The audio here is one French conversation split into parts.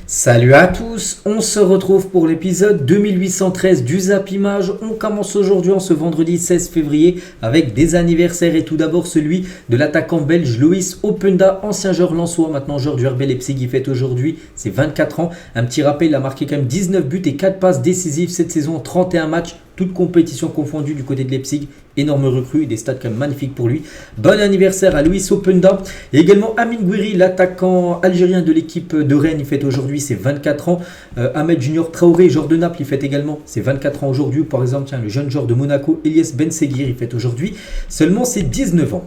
Salut à tous, on se retrouve pour l'épisode 2813 du Zap Image. On commence aujourd'hui en ce vendredi 16 février avec des anniversaires et tout d'abord celui de l'attaquant belge Loïs Openda, ancien joueur lensois, maintenant joueur du RB Leipzig. Il fête aujourd'hui ses 24 ans. Un petit rappel, il a marqué quand même 19 buts et 4 passes décisives cette saison en 31 matchs. Toute compétition confondue du côté de Leipzig, énorme recrue et des stats quand même magnifiques pour lui. Bon anniversaire à Loïs Openda. Et également Amine Gouiri, l'attaquant algérien de l'équipe de Rennes, il fête aujourd'hui ses 24 ans. Ahmed Junior Traoré, joueur de Naples, il fête également ses 24 ans aujourd'hui. Par exemple, tiens, le jeune joueur de Monaco, Elias Ben Seguir, il fête aujourd'hui seulement ses 19 ans.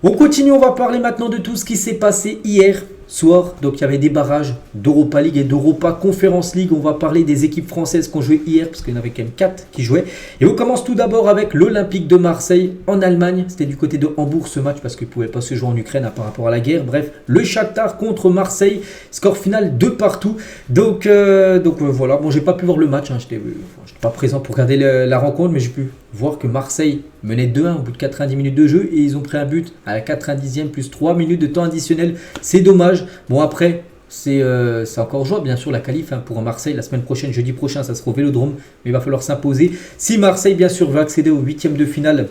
On continue, on va parler maintenant de tout ce qui s'est passé hier soir. Donc il y avait des barrages d'Europa League et d'Europa Conference League. On va parler des équipes françaises qui ont joué hier, parce qu'il y en avait quand même 4 qui jouaient. Et on commence tout d'abord avec l'Olympique de Marseille en Allemagne. C'était du côté de Hambourg ce match, parce qu'il ne pouvait pas se jouer en Ukraine par rapport à la guerre. Bref, le Shakhtar contre Marseille, score final 2 partout. Donc voilà, bon, j'ai pas pu voir le match, hein. J'étais pas présent pour regarder la rencontre, mais j'ai pu voir que Marseille menait 2-1 au bout de 90 minutes de jeu et ils ont pris un but à la 90e plus 3 minutes de temps additionnel. C'est dommage. Bon, après, c'est encore jouable, bien sûr, la qualif, hein, pour Marseille. La semaine prochaine, jeudi prochain, ça sera au Vélodrome, mais il va falloir s'imposer. Si Marseille, bien sûr, veut accéder au 8e de finale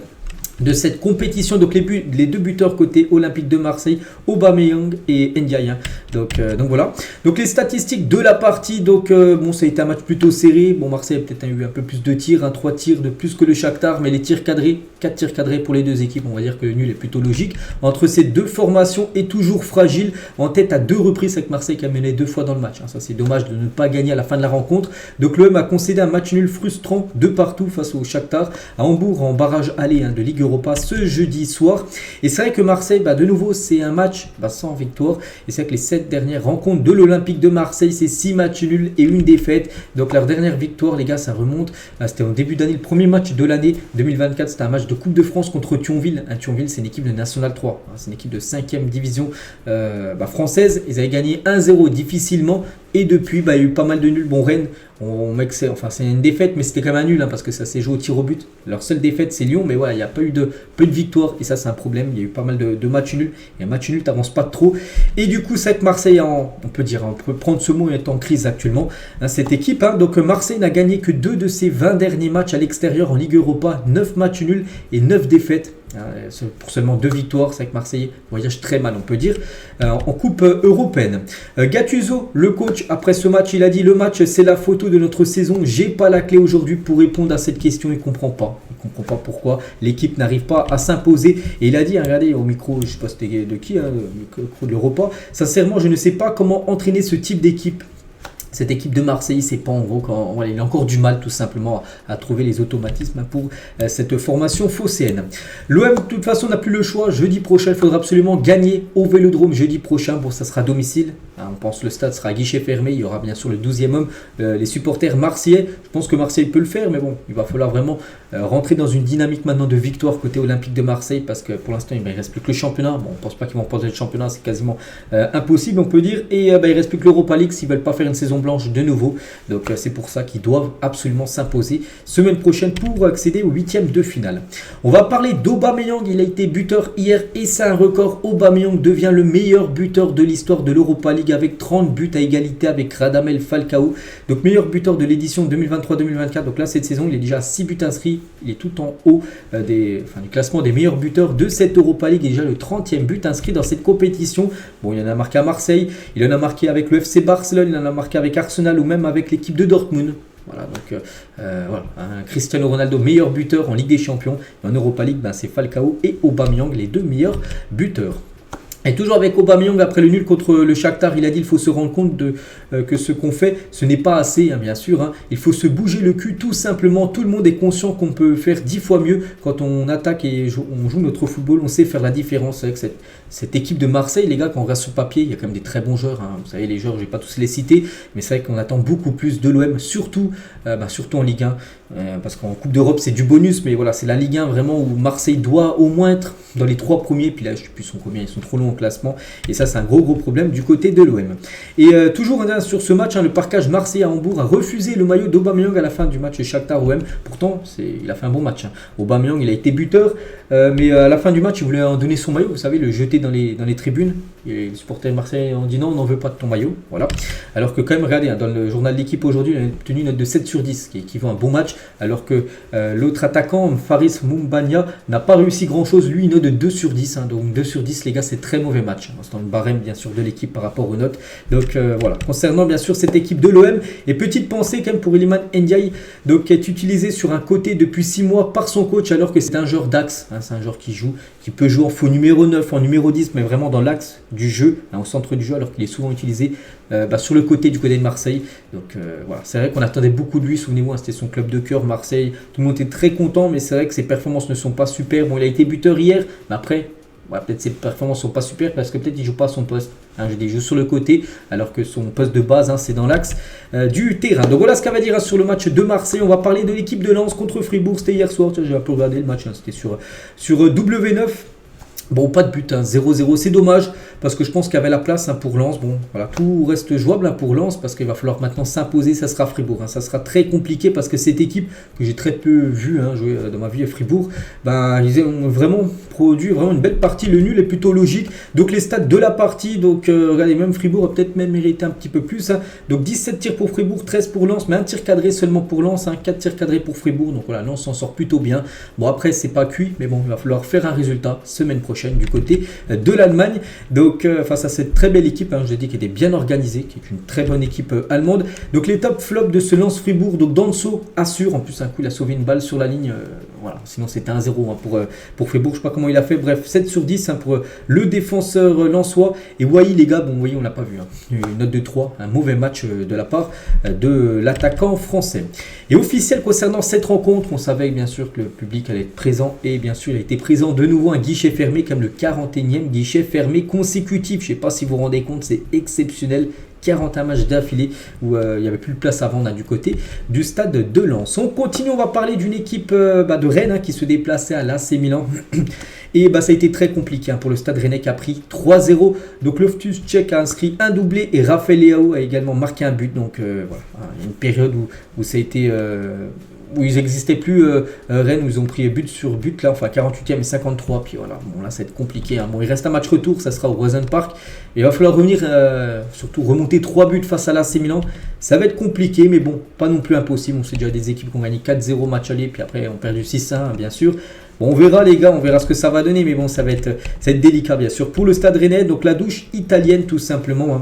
de cette compétition, donc les deux buteurs côté Olympique de Marseille, Aubameyang et Ndiaye. Donc voilà. Donc les statistiques de la partie, bon, ça a été un match plutôt serré. Bon, Marseille a peut-être eu un peu plus de tirs, 3 tirs de plus que le Shakhtar, mais les tirs cadrés, 4 tirs cadrés pour les deux équipes, on va dire que le nul est plutôt logique. Entre ces deux formations est toujours fragile, en tête à 2 reprises avec Marseille qui a mené 2 fois dans le match. Ça, c'est dommage de ne pas gagner à la fin de la rencontre. Donc l'OM a concédé un match nul frustrant de partout face au Shakhtar à Hambourg en barrage aller, de Ligue Europa ce jeudi soir. Et c'est vrai que Marseille, de nouveau, c'est un match sans victoire. Et c'est vrai que les 7 dernières rencontres de l'Olympique de Marseille, c'est 6 matchs nuls et 1 défaite. Donc leur dernière victoire, les gars, ça remonte. C'était au début d'année, le premier match de l'année 2024. C'était un match de Coupe de France contre Thionville. Thionville, c'est une équipe de National 3. C'est une équipe de 5e division française. Ils avaient gagné 1-0 difficilement. Et depuis, il y a eu pas mal de nuls. Bon, Rennes, c'est une défaite, mais c'était quand même un nul, parce que ça s'est joué au tir au but. Leur seule défaite, c'est Lyon, mais voilà, il n'y a pas eu de victoire. Et ça, c'est un problème. Il y a eu pas mal de matchs nuls. Et un match nul, tu n'avances pas trop. Et du coup, c'est que Marseille, on peut prendre ce mot, est en crise actuellement. Cette équipe, donc Marseille n'a gagné que 2 de ses 20 derniers matchs à l'extérieur en Ligue Europa. 9 matchs nuls et 9 défaites. Pour seulement 2 victoires, c'est que Marseille voyage très mal, on peut dire, en Coupe européenne. Gattuso, le coach, après ce match, il a dit: le match, c'est la photo de notre saison. J'ai pas la clé aujourd'hui pour répondre à cette question. Il comprend pas pourquoi l'équipe n'arrive pas à s'imposer. Et il a dit, regardez, au micro, je sais pas c'était de qui, le micro de l'Europa: sincèrement, je ne sais pas comment entraîner ce type d'équipe. Cette équipe de Marseille, c'est pas en gros il a encore du mal tout simplement à trouver les automatismes pour cette formation phocéenne. L'OM de toute façon n'a plus le choix. Jeudi prochain, il faudra absolument gagner au Vélodrome jeudi prochain. Bon, ça sera à domicile. On pense que le stade sera à guichet fermé. Il y aura bien sûr le 12e homme, les supporters marseillais. Je pense que Marseille peut le faire, mais bon, il va falloir vraiment rentrer dans une dynamique maintenant de victoire côté Olympique de Marseille, parce que pour l'instant, il ne reste plus que le championnat. Bon, on ne pense pas qu'ils vont remporter le championnat, c'est quasiment impossible, on peut dire. Et il reste plus que l'Europa League s'ils ne veulent pas faire une saison blanche de nouveau. Donc c'est pour ça qu'ils doivent absolument s'imposer semaine prochaine pour accéder au 8e de finale. On va parler d'Aubameyang. Il a été buteur hier et c'est un record. Aubameyang devient le meilleur buteur de l'histoire de l'Europa League avec 30 buts à égalité avec Radamel Falcao. Donc meilleur buteur de l'édition 2023-2024. Donc là, cette saison, il est déjà à 6 buts inscrits. Il est tout en haut du classement des meilleurs buteurs de cette Europa League. Il est déjà le 30e but inscrit dans cette compétition. Bon, il en a marqué à Marseille, il en a marqué avec le FC Barcelone, il en a marqué avec Arsenal ou même avec l'équipe de Dortmund. Voilà, donc Cristiano Ronaldo, meilleur buteur en Ligue des Champions. Et en Europa League, c'est Falcao et Aubameyang, les 2 meilleurs buteurs. Et toujours avec Aubameyang, après le nul contre le Shakhtar, il a dit: il faut se rendre compte que ce qu'on fait, ce n'est pas assez, bien sûr. Il faut se bouger le cul, tout simplement. Tout le monde est conscient qu'on peut faire 10 fois mieux quand on attaque et on joue notre football. On sait faire la différence avec cette équipe de Marseille. Les gars, quand on regarde sur papier, il y a quand même des très bons joueurs. Vous savez, les joueurs, je ne vais pas tous les citer, mais c'est vrai qu'on attend beaucoup plus de l'OM, surtout en Ligue 1. Parce qu'en Coupe d'Europe, c'est du bonus, mais voilà, c'est la Ligue 1 vraiment où Marseille doit au moins être dans les 3 premiers. Puis là, je ne sais plus combien, ils sont trop longs au classement. Et ça, c'est un gros problème du côté de l'OM. Et toujours sur ce match, le parcage Marseille à Hambourg a refusé le maillot d'Aubameyang à la fin du match Shakhtar OM. Pourtant, il a fait un bon match. Aubameyang, il a été buteur, mais à la fin du match, il voulait en donner son maillot, vous savez, le jeter dans les tribunes. Et les supporters marseillais ont dit non, on n'en veut pas de ton maillot. Voilà. Alors que quand même, regardez, dans le journal d'équipe aujourd'hui, il a obtenu une note de 7 sur 10, qui équivaut à un bon match, alors que l'autre attaquant, Faris Moumbania, n'a pas réussi grand-chose. Lui, une note de 2 sur 10. Donc 2 sur 10, les gars, c'est très mauvais match. C'est dans le barème, bien sûr, de l'équipe par rapport aux notes. Donc voilà. Concernant, bien sûr, cette équipe de l'OM, et petite pensée quand même pour Iliman Ndiaye, donc, qui est utilisé sur un côté depuis 6 mois par son coach, alors que c'est un joueur d'axe. C'est un joueur qui peut jouer en faux numéro 9, en numéro 10, mais vraiment dans l'axe du jeu, au centre du jeu, alors qu'il est souvent utilisé sur le côté du côté de Marseille. Donc voilà, c'est vrai qu'on attendait beaucoup de lui, souvenez-vous, c'était son club de cœur, Marseille, tout le monde était très content, mais c'est vrai que ses performances ne sont pas super. Bon, il a été buteur hier, mais après, peut-être ses performances ne sont pas super parce que peut-être il ne joue pas à son poste. Je dis, il joue sur le côté, alors que son poste de base, c'est dans l'axe du terrain. Donc voilà ce qu'on va dire sur le match de Marseille. On va parler de l'équipe de Lens contre Fribourg. C'était hier soir, j'ai un peu regardé le match, c'était sur W9. Bon, pas de but, 0-0, c'est dommage parce que je pense qu'il y avait la place pour Lens. Bon, voilà, tout reste jouable pour Lens parce qu'il va falloir maintenant s'imposer. Ça sera Fribourg. Ça sera très compliqué parce que cette équipe que j'ai très peu vue jouer dans ma vie à Fribourg, ils ont vraiment produit une belle partie. Le nul est plutôt logique. Donc les stats de la partie, donc regardez, même Fribourg a peut-être même mérité un petit peu plus. Donc 17 tirs pour Fribourg, 13 pour Lens, mais un tir cadré seulement pour Lens, 4 tirs cadrés pour Fribourg. Donc voilà, Lens s'en sort plutôt bien. Bon, après, c'est pas cuit, mais bon, il va falloir faire un résultat semaine prochaine du côté de l'Allemagne. Donc face à cette très belle équipe, je l'ai dit, qui était bien organisée, qui est une très bonne équipe allemande. Donc les top flops de ce Lens Fribourg, donc Danso assure, en plus un coup il a sauvé une balle sur la ligne, voilà, sinon c'était 1-0 pour Fribourg, je sais pas comment il a fait, bref 7 sur 10 pour le défenseur lensois. Et Wai, les gars, bon, vous voyez, on l'a pas vu, une note de 3, un mauvais match de la part de l'attaquant français. Et officiel concernant cette rencontre, on savait bien sûr que le public allait être présent, et bien sûr il a été présent de nouveau, un guichet fermé, comme le 41e guichet fermé consécutif. Je ne sais pas si vous vous rendez compte, c'est exceptionnel. 41 matchs d'affilée où il n'y avait plus de place à vendre du côté du stade de Lens. On continue, on va parler d'une équipe de Rennes qui se déplaçait à l'AC Milan. Et ça a été très compliqué pour le stade rennais qui a pris 3-0. Donc Loftus-Cheek a inscrit un doublé et Raphaël Leao a également marqué un but. Donc voilà, il y a une période où ça a été... où ils n'existaient plus, Rennes, où ils ont pris but sur but, là, enfin 48e et 53, puis voilà, bon là ça va être compliqué. Bon, il reste un match retour, ça sera au Roison Park, et il va falloir revenir, surtout remonter 3 buts face à l'AC Milan, ça va être compliqué, mais bon, pas non plus impossible. On sait déjà des équipes qui ont gagné 4-0 match aller, puis après on perdu 6-1, bien sûr. Bon, on verra les gars, on verra ce que ça va donner, mais bon, ça va être délicat, bien sûr. Pour le stade rennais, donc la douche italienne, tout simplement,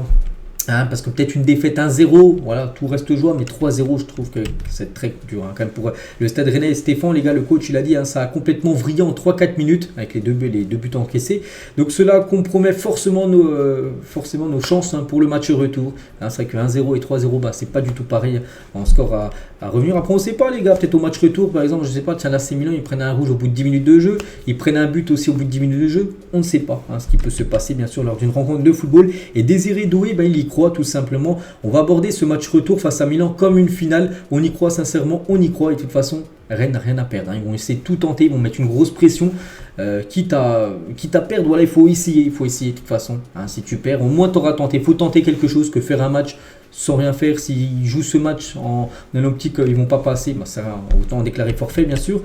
parce que peut-être une défaite 1-0, voilà, tout reste jouable, mais 3-0, je trouve que c'est très dur quand même pour le stade rennais. Et Stéphane, les gars, le coach, il a dit, ça a complètement vrillé en 3-4 minutes avec les deux buts encaissés. Donc cela compromet forcément nos chances pour le match retour. C'est vrai que 1-0 et 3-0, c'est pas du tout pareil en score à revenir. Après, on sait pas, les gars, peut-être au match retour, par exemple, je sais pas, tiens, l'AC Milan, ils prennent un rouge au bout de 10 minutes de jeu, ils prennent un but aussi au bout de 10 minutes de jeu. On ne sait pas ce qui peut se passer, bien sûr, lors d'une rencontre de football. Et Désiré Doué, il y croit tout simplement. On va aborder ce match retour face à Milan comme une finale. On y croit sincèrement, on y croit. Et de toute façon, Rennes n'a rien à perdre. Ils vont essayer de tout tenter, ils vont mettre une grosse pression. Quitte à perdre, voilà, il faut essayer de toute façon. Si tu perds, au moins tu auras tenté. Il faut tenter quelque chose que faire un match sans rien faire. S'ils jouent ce match en optique, ils ne vont pas passer. Ça va autant déclarer forfait, bien sûr.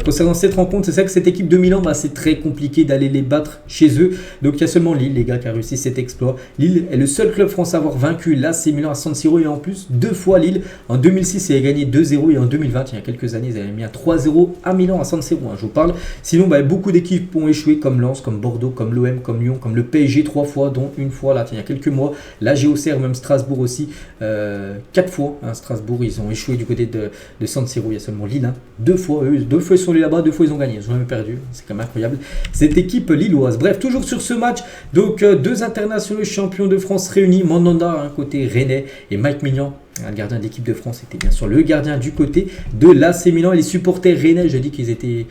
Concernant cette rencontre, c'est ça que cette équipe de Milan, c'est très compliqué d'aller les battre chez eux. Donc il y a seulement Lille, les gars, qui a réussi cet exploit. Lille est le seul club français à avoir vaincu l'AC Milan à San Siro, et en plus 2 fois Lille. En 2006, il a gagné 2-0, et en 2020, il y a quelques années, ils avaient mis un 3-0 à Milan à San Siro. Je vous parle. Sinon, beaucoup d'équipes ont échoué, comme Lens, comme Bordeaux, comme l'OM, comme Lyon, comme le PSG 3 fois, dont une fois là, il y a quelques mois. La GOCR, même Strasbourg aussi. 4 fois, Strasbourg, ils ont échoué du côté de San Siro. Il y a seulement Lille, 2 fois, eux, 2 fois ils sont allés là-bas, 2 fois ils ont gagné, ils ont jamais perdu, c'est quand même incroyable cette équipe lilloise. Bref, toujours sur ce match, donc 2 internationaux champions de France réunis, Mandanda côté rennais et Mike Maignan Le gardien de l'équipe de France était bien sûr le gardien du côté de l'AC Milan. Et les supporters rennais, je dis qu'ils étaient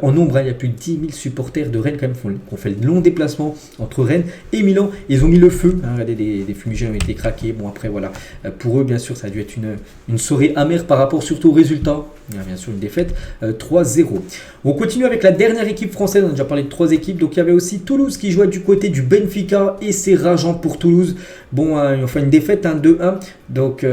en nombre. Il y a plus de 10 000 supporters de Rennes quand même qui ont fait le long déplacement entre Rennes et Milan. Ils ont mis le feu. Regardez, des fumigènes ont été craqués. Bon, après, voilà. Pour eux, bien sûr, ça a dû être une soirée amère par rapport surtout au résultat. Il y a bien sûr une défaite 3-0. On continue avec la dernière équipe française. On a déjà parlé de 3 équipes. Donc, il y avait aussi Toulouse qui jouait du côté du Benfica. Et c'est rageant pour Toulouse. Bon, enfin une défaite 2-1. Donc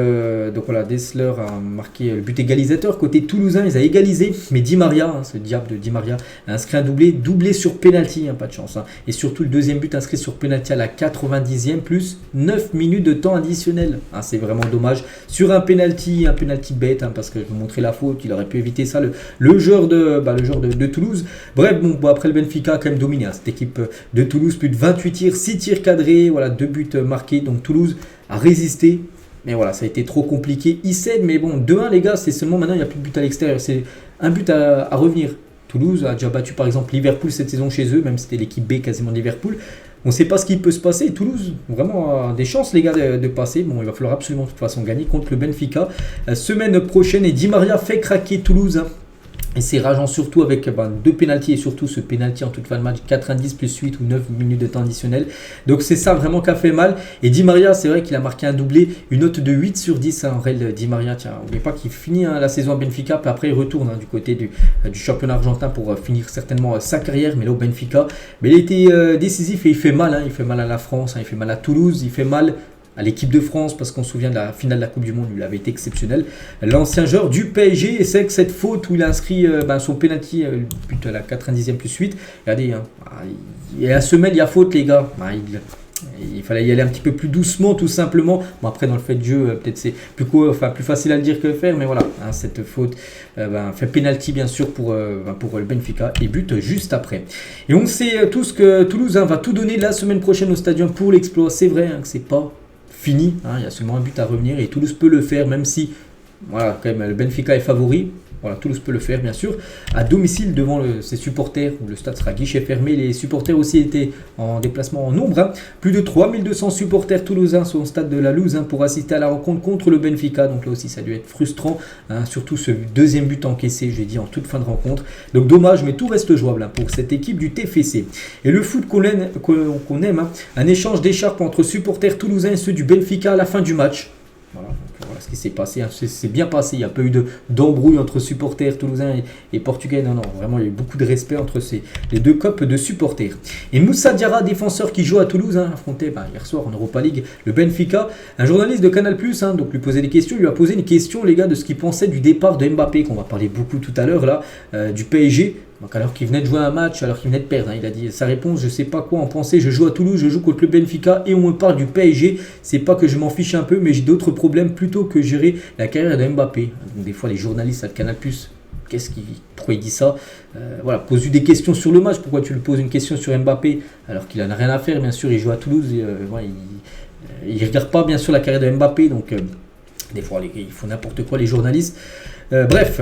voilà, Dessler a marqué le but égalisateur. Côté toulousain, ils ont égalisé. Mais Di Maria, ce diable de Di Maria, a inscrit un doublé sur penalty. Pas de chance. Et surtout, le deuxième but inscrit sur penalty à la 90e, plus 9 minutes de temps additionnel. C'est vraiment dommage. Sur un penalty bête, parce que je vais vous montrer la faute. Il aurait pu éviter ça, le joueur de Toulouse. Bref, bon, après le Benfica a quand même dominé. Cette équipe de Toulouse, plus de 28 tirs, 6 tirs cadrés. Voilà, 2 buts marqués. Donc Toulouse a résisté. Mais voilà, ça a été trop compliqué. Ils cèdent, mais bon, 2-1 les gars, c'est seulement maintenant, il n'y a plus de but à l'extérieur. C'est un but à revenir. Toulouse a déjà battu par exemple Liverpool cette saison chez eux, même si c'était l'équipe B quasiment de Liverpool. On ne sait pas ce qui peut se passer. Toulouse, vraiment des chances les gars de passer. Bon, il va falloir absolument de toute façon gagner contre le Benfica. Semaine prochaine, et Di Maria fait craquer Toulouse. Et c'est rageant surtout avec 2 pénaltys et surtout ce pénalty en toute fin de match, 90 plus 8 ou 9 minutes de temps additionnel. Donc c'est ça vraiment qui a fait mal. Et Di Maria, c'est vrai qu'il a marqué un doublé, une note de 8 sur 10 en réel. Di Maria, tiens, n'oubliez pas qu'il finit la saison à Benfica, puis après il retourne du côté du championnat argentin pour finir certainement sa carrière, mais là au Benfica. Mais il a été décisif et il fait mal, il fait mal à la France, il fait mal à Toulouse, il fait mal à l'équipe de France, parce qu'on se souvient de la finale de la Coupe du Monde, il avait été exceptionnel. L'ancien joueur du PSG, et c'est que cette faute où il a inscrit son penalty, le but à la 90e plus 8, regardez, il y a la semelle, il y a faute les gars. Il fallait y aller un petit peu plus doucement tout simplement. Bon, après dans le fait de jeu, peut-être c'est plus facile à le dire que faire, mais voilà, cette faute fait penalty bien sûr pour le Benfica et but juste après. Et on sait tous que Toulouse va tout donner la semaine prochaine au Stadium pour l'exploit. C'est vrai que c'est pas fini, il y a seulement un but à revenir et Toulouse peut le faire, même si voilà, quand même, le Benfica est favori. Voilà, Toulouse peut le faire bien sûr à domicile devant ses supporters, où le stade sera guichet fermé. Les supporters aussi étaient en déplacement en nombre. Plus de 3200 supporters toulousains sont au stade de la Louse pour assister à la rencontre contre le Benfica. Donc là aussi ça a dû être frustrant, surtout ce deuxième but encaissé, j'ai dit en toute fin de rencontre. Donc dommage, mais tout reste jouable pour cette équipe du TFC. Et le foot qu'on aime, un échange d'écharpes entre supporters toulousains et ceux du Benfica à la fin du match. Voilà ce qui s'est passé, c'est bien passé, il n'y a pas eu d'embrouille entre supporters toulousains et portugais, non, vraiment il y a eu beaucoup de respect entre les deux copes de supporters. Et Moussa Diarra, défenseur qui joue à Toulouse, affronté hier soir en Europa League le Benfica, un journaliste de Canal+, donc lui posait des questions, lui a posé une question les gars de ce qu'il pensait du départ de Mbappé, qu'on va parler beaucoup tout à l'heure là, du PSG. Donc alors qu'il venait de jouer un match, alors qu'il venait de perdre, il a dit sa réponse, je ne sais pas quoi en penser, je joue à Toulouse, je joue contre le Benfica et on me parle du PSG, c'est pas que je m'en fiche un peu, mais j'ai d'autres problèmes plutôt que gérer la carrière de Mbappé. Donc des fois les journalistes à Canal+, pourquoi il dit ça, voilà, pose-lui des questions sur le match, pourquoi tu lui poses une question sur Mbappé alors qu'il n'en a rien à faire, bien sûr il joue à Toulouse, il ne regarde pas bien sûr la carrière de Mbappé, donc des fois ils font n'importe quoi les journalistes. Bref,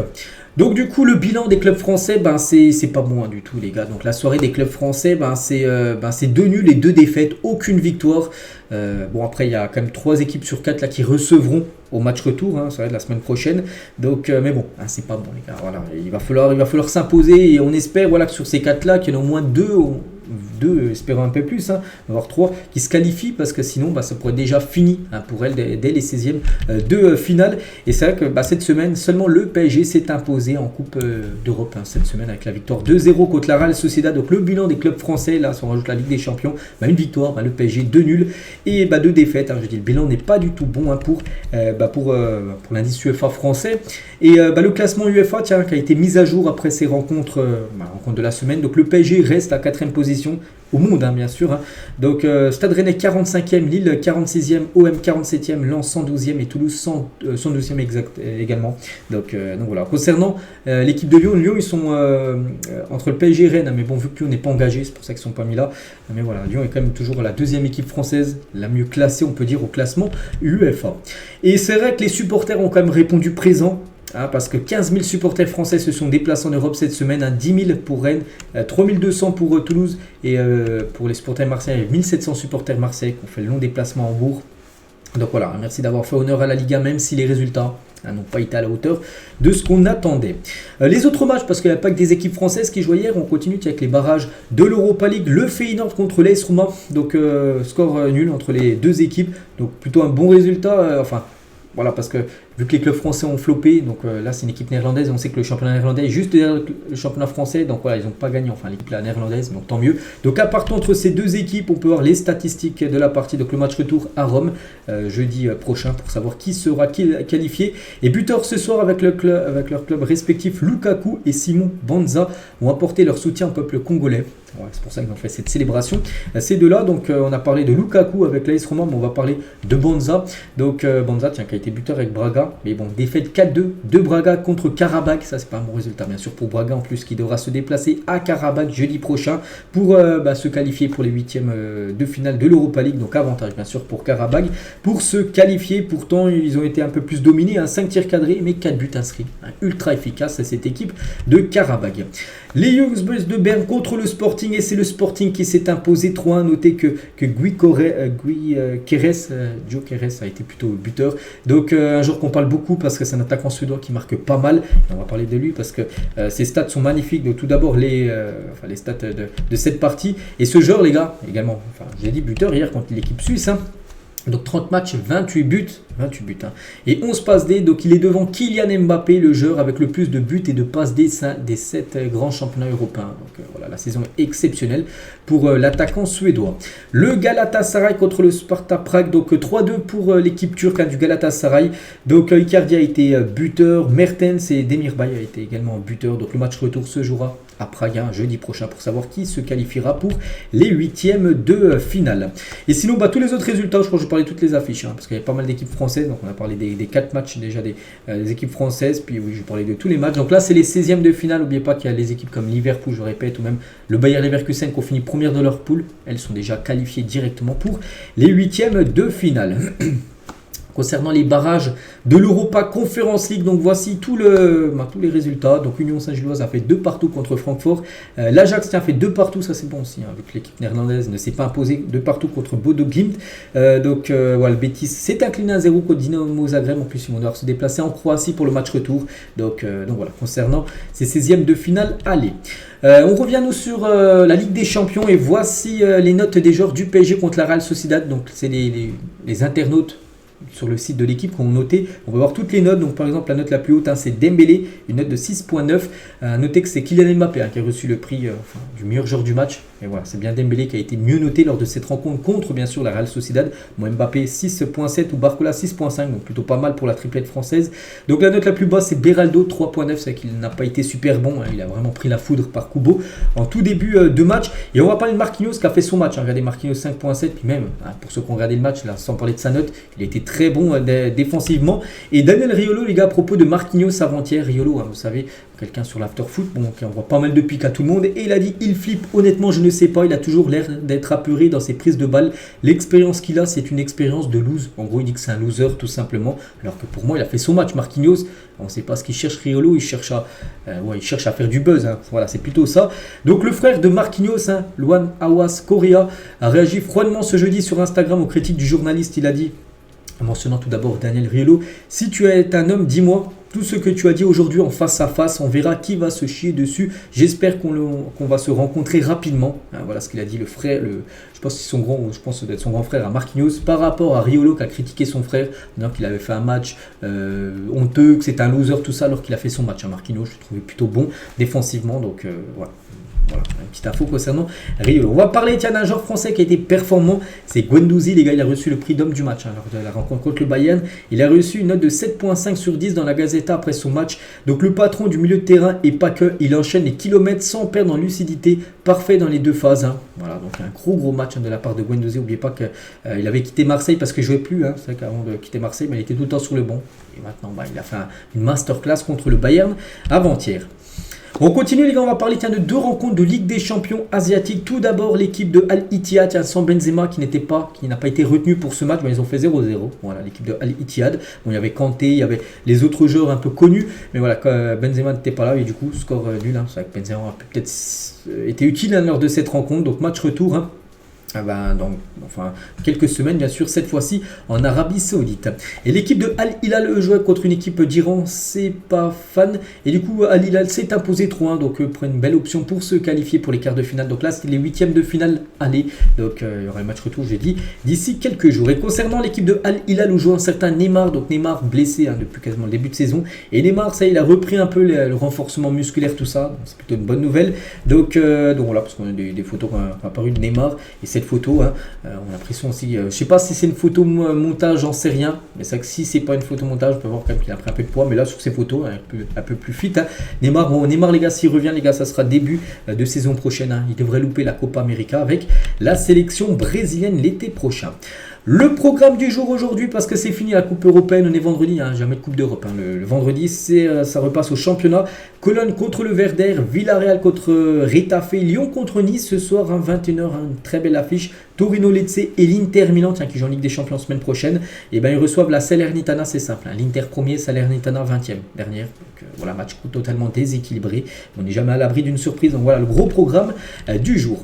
donc du coup le bilan des clubs français, c'est pas bon du tout les gars. Donc la soirée des clubs français, c'est 2 nuls et 2 défaites, aucune victoire. Bon après il y a quand même 3 équipes sur 4 là qui recevront au match retour, ça va être la semaine prochaine. Donc mais bon, c'est pas bon les gars. Voilà, il va falloir s'imposer et on espère que sur ces 4 là qu'il y en a au moins 2, espérons un peu plus, voire 3 qui se qualifient, parce que sinon ça pourrait être déjà fini pour elle dès les 16e de finale. Et c'est vrai que cette semaine seulement le PSG s'est imposé en Coupe d'Europe cette semaine avec la victoire 2-0 contre la Real Sociedad. Donc le bilan des clubs français, là si on rajoute la Ligue des Champions, une victoire, le PSG, 2 nuls et 2 défaites. Je dis le bilan n'est pas du tout bon pour l'indice UEFA français. Et le classement UEFA qui a été mis à jour après ces rencontres, rencontre de la semaine. Donc le PSG reste à 4e position au monde bien sûr. Donc Stade Rennais 45e, Lille 46e, OM 47e, Lens 112e et Toulouse 112e également. Donc voilà. Concernant l'équipe de Lyon, ils sont entre le PSG et Rennes, mais bon, vu que Lyon n'est pas engagé, c'est pour ça qu'ils ne sont pas mis là. Mais voilà, Lyon est quand même toujours la 2e équipe française, la mieux classée on peut dire au classement UEFA. Et c'est vrai que les supporters ont quand même répondu présent. Parce que 15 000 supporters français se sont déplacés en Europe cette semaine, 10 000 pour Rennes, 3 200 pour Toulouse et pour les supporters marseillais, 1 700 supporters marseillais qui ont fait le long déplacement à Hambourg. Donc voilà, merci d'avoir fait honneur à la Liga, même si les résultats n'ont pas été à la hauteur de ce qu'on attendait. Les autres matchs, parce qu'il n'y a pas que des équipes françaises qui jouaient hier, on continue avec les barrages de l'Europa League. Le Feyenoord contre l'AS Roma, donc score nul entre les deux équipes, donc plutôt un bon résultat, voilà, parce que vu que les clubs français ont floppé, donc là c'est une équipe néerlandaise, et on sait que le championnat néerlandais est juste derrière le championnat français, donc voilà, ils n'ont pas gagné, enfin l'équipe là néerlandaise, donc tant mieux. Donc à partir entre ces deux équipes, on peut voir les statistiques de la partie, donc le match retour à Rome, jeudi prochain, pour savoir qui sera qualifié. Et buteurs ce soir avec leur club respectif, Lukaku et Simon Banza vont apporter leur soutien au peuple congolais. Ouais, c'est pour ça qu'ils ont fait cette célébration. Ces deux-là, donc on a parlé de Lukaku avec l'AS Roma, mais on va parler de Banza. Donc Banza, qui a été buteur avec Braga, mais bon, défaite 4-2 de Braga contre Karabakh. Ça, c'est pas un bon résultat, bien sûr, pour Braga en plus, qui devra se déplacer à Karabakh jeudi prochain pour se qualifier pour les huitièmes de finale de l'Europa League. Donc avantage, bien sûr, pour Karabakh pour se qualifier. Pourtant, ils ont été un peu plus dominés, 5 tirs cadrés, mais 4 buts inscrits. Ultra efficace, cette équipe de Karabakh. Les Young Boys de Berne contre le Sporting, et c'est le Sporting qui s'est imposé 3-1. Notez que Joe Keres a été plutôt buteur. Donc un joueur qu'on parle beaucoup parce que c'est un attaquant suédois qui marque pas mal. Et on va parler de lui parce que ses stats sont magnifiques. Donc tout d'abord les stats de cette partie. Et ce joueur, les gars, également, j'ai dit buteur hier contre l'équipe suisse. Donc 30 matchs, 28 buts et 11 passes D. Donc il est devant Kylian Mbappé, le joueur avec le plus de buts et de passes D des 7 grands championnats européens. Donc voilà, la saison est exceptionnelle pour l'attaquant suédois. Le Galatasaray contre le Sparta Prague, donc 3-2 pour l'équipe turque du Galatasaray. Donc Icardi a été buteur, Mertens et Demirbay a été également buteur. Donc le match retour se jouera à Prague jeudi prochain pour savoir qui se qualifiera pour les huitièmes de finale. Et sinon, tous les autres résultats, je crois que je parlais de toutes les affiches, parce qu'il y a pas mal d'équipes françaises. Donc on a parlé des 4 matchs déjà des équipes françaises. Puis oui, je parlais de tous les matchs. Donc là, c'est les 16e de finale. N'oubliez pas qu'il y a les équipes comme Liverpool, je répète, ou même le Bayer Leverkusen qui ont fini première de leur poule. Elles sont déjà qualifiées directement pour les huitièmes de finale. Concernant les barrages de l'Europa Conference League, donc voici tous les résultats. Donc Union Saint-Gilloise a fait 2-2 contre Francfort. L'Ajax a fait 2-2, ça c'est bon aussi, vu que l'équipe néerlandaise ne s'est pas imposée 2-2 contre Bodo Glimt. Le Betis s'est incliné à 0 contre Dynamo Zagreb. En plus, ils vont devoir se déplacer en Croatie pour le match retour. Donc voilà, concernant ces 16e de finale, allez. On revient nous sur la Ligue des Champions et voici les notes des joueurs du PSG contre la Real Sociedad. Donc c'est les internautes sur le site de l'équipe qu'on noté. On va voir toutes les notes. Donc par exemple, la note la plus haute, c'est Dembélé, une note de 6.9. Notez que c'est Kylian Mbappé qui a reçu le prix du meilleur joueur du match. Et voilà, c'est bien Dembélé qui a été mieux noté lors de cette rencontre contre bien sûr la Real Sociedad. Mbappé 6.7 ou Barcola 6.5, donc plutôt pas mal pour la triplette française. Donc la note la plus basse, c'est Beraldo 3.9, c'est qu'il n'a pas été super bon. Il a vraiment pris la foudre par Kubo en tout début de match. Et on va parler de Marquinhos qui a fait son match. Regardez Marquinhos 5.7, puis même pour ceux qui ont regardé le match, là, sans parler de sa note, il a été très bon défensivement. Et Daniel Riolo, les gars, à propos de Marquinhos avant-hier, Riolo, vous savez, quelqu'un sur l'afterfoot, qui envoie pas mal de piques à tout le monde, et il a dit il flippe, honnêtement je ne sais pas, il a toujours l'air d'être apeuré dans ses prises de balles. L'expérience qu'il a, c'est une expérience de lose. En gros, il dit que c'est un loser tout simplement, alors que pour moi il a fait son match. Marquinhos, on ne sait pas ce qu'il cherche. Riolo, il cherche à faire du buzz, voilà, c'est plutôt ça. Donc le frère de Marquinhos, Luan Awas Correa, a réagi froidement ce jeudi sur Instagram aux critiques du journaliste. Il a dit, en mentionnant tout d'abord Daniel Riolo, si tu es un homme, dis-moi tout ce que tu as dit aujourd'hui en face à face, on verra qui va se chier dessus. J'espère qu'on va se rencontrer rapidement. Voilà ce qu'il a dit le frère, je pense que ça doit être son grand frère à Marquinhos, par rapport à Riolo qui a critiqué son frère, disant qu'il avait fait un match honteux, que c'était un loser, tout ça, alors qu'il a fait son match. Marquinhos, je le trouvais plutôt bon défensivement, donc voilà. Voilà, une petite info concernant Riolo. On va parler d'un joueur français qui a été performant, c'est Guendouzi, les gars, il a reçu le prix d'homme du match lors de la rencontre contre le Bayern. Il a reçu une note de 7.5 sur 10 dans la Gazzetta après son match. Donc le patron du milieu de terrain et pas que, il enchaîne les kilomètres sans perdre en lucidité, parfait dans les deux phases. Voilà, donc un gros match de la part de Guendouzi. N'oubliez pas qu'il avait quitté Marseille parce qu'il ne jouait plus. C'est vrai qu'avant de quitter Marseille, il était tout le temps sur le banc. Et maintenant, il a fait une masterclass contre le Bayern avant-hier. On continue les gars, on va parler de 2 rencontres de Ligue des Champions asiatiques. Tout d'abord l'équipe de Al Ittihad sans Benzema qui n'a pas été retenu pour ce match, mais ils ont fait 0-0. Voilà, l'équipe de Al Ittihad. Bon, il y avait Kanté, il y avait les autres joueurs un peu connus, mais voilà, Benzema n'était pas là et du coup score nul. C'est vrai que Benzema a peut-être été utile lors de cette rencontre. Donc match retour. Enfin, quelques semaines, bien sûr, cette fois-ci en Arabie Saoudite. Et l'équipe de Al Hilal jouait contre une équipe d'Iran, c'est pas fan. Et du coup, Al Hilal s'est imposé 3-1, donc prend une belle option pour se qualifier pour les quarts de finale. Donc là, c'est les huitièmes de finale aller. Donc il y aura un match retour, j'ai dit, d'ici quelques jours. Et concernant l'équipe de Al Hilal où joue un certain Neymar, donc Neymar blessé depuis quasiment le début de saison. Et Neymar, ça, il a repris un peu le renforcement musculaire, tout ça. C'est plutôt une bonne nouvelle. Donc voilà, parce qu'on a des photos qui ont apparu de Neymar. Et cette photo, on a l'impression aussi, je sais pas si c'est une photo montage, j'en sais rien, mais c'est que si c'est pas une photo montage, on peut voir quand même qu'il a pris un peu de poids, mais là sur ces photos, un peu plus fit. Neymar, Neymar les gars, s'il revient les gars, ça sera début de saison prochaine. Il devrait louper la Copa América avec la sélection brésilienne l'été prochain. Le programme du jour aujourd'hui, parce que c'est fini la Coupe européenne, on est vendredi, jamais de Coupe d'Europe. Le vendredi, ça repasse au championnat. Cologne contre le Werder, Villarreal contre Retafe, Lyon contre Nice ce soir, 21h, une très belle affiche. Torino Lecce et l'Inter Milan, qui joue en Ligue des Champions semaine prochaine. Et ils reçoivent la Salernitana, c'est simple. L'Inter premier, Salernitana 20e dernière. Donc voilà, match totalement déséquilibré. On n'est jamais à l'abri d'une surprise. Donc voilà le gros programme du jour.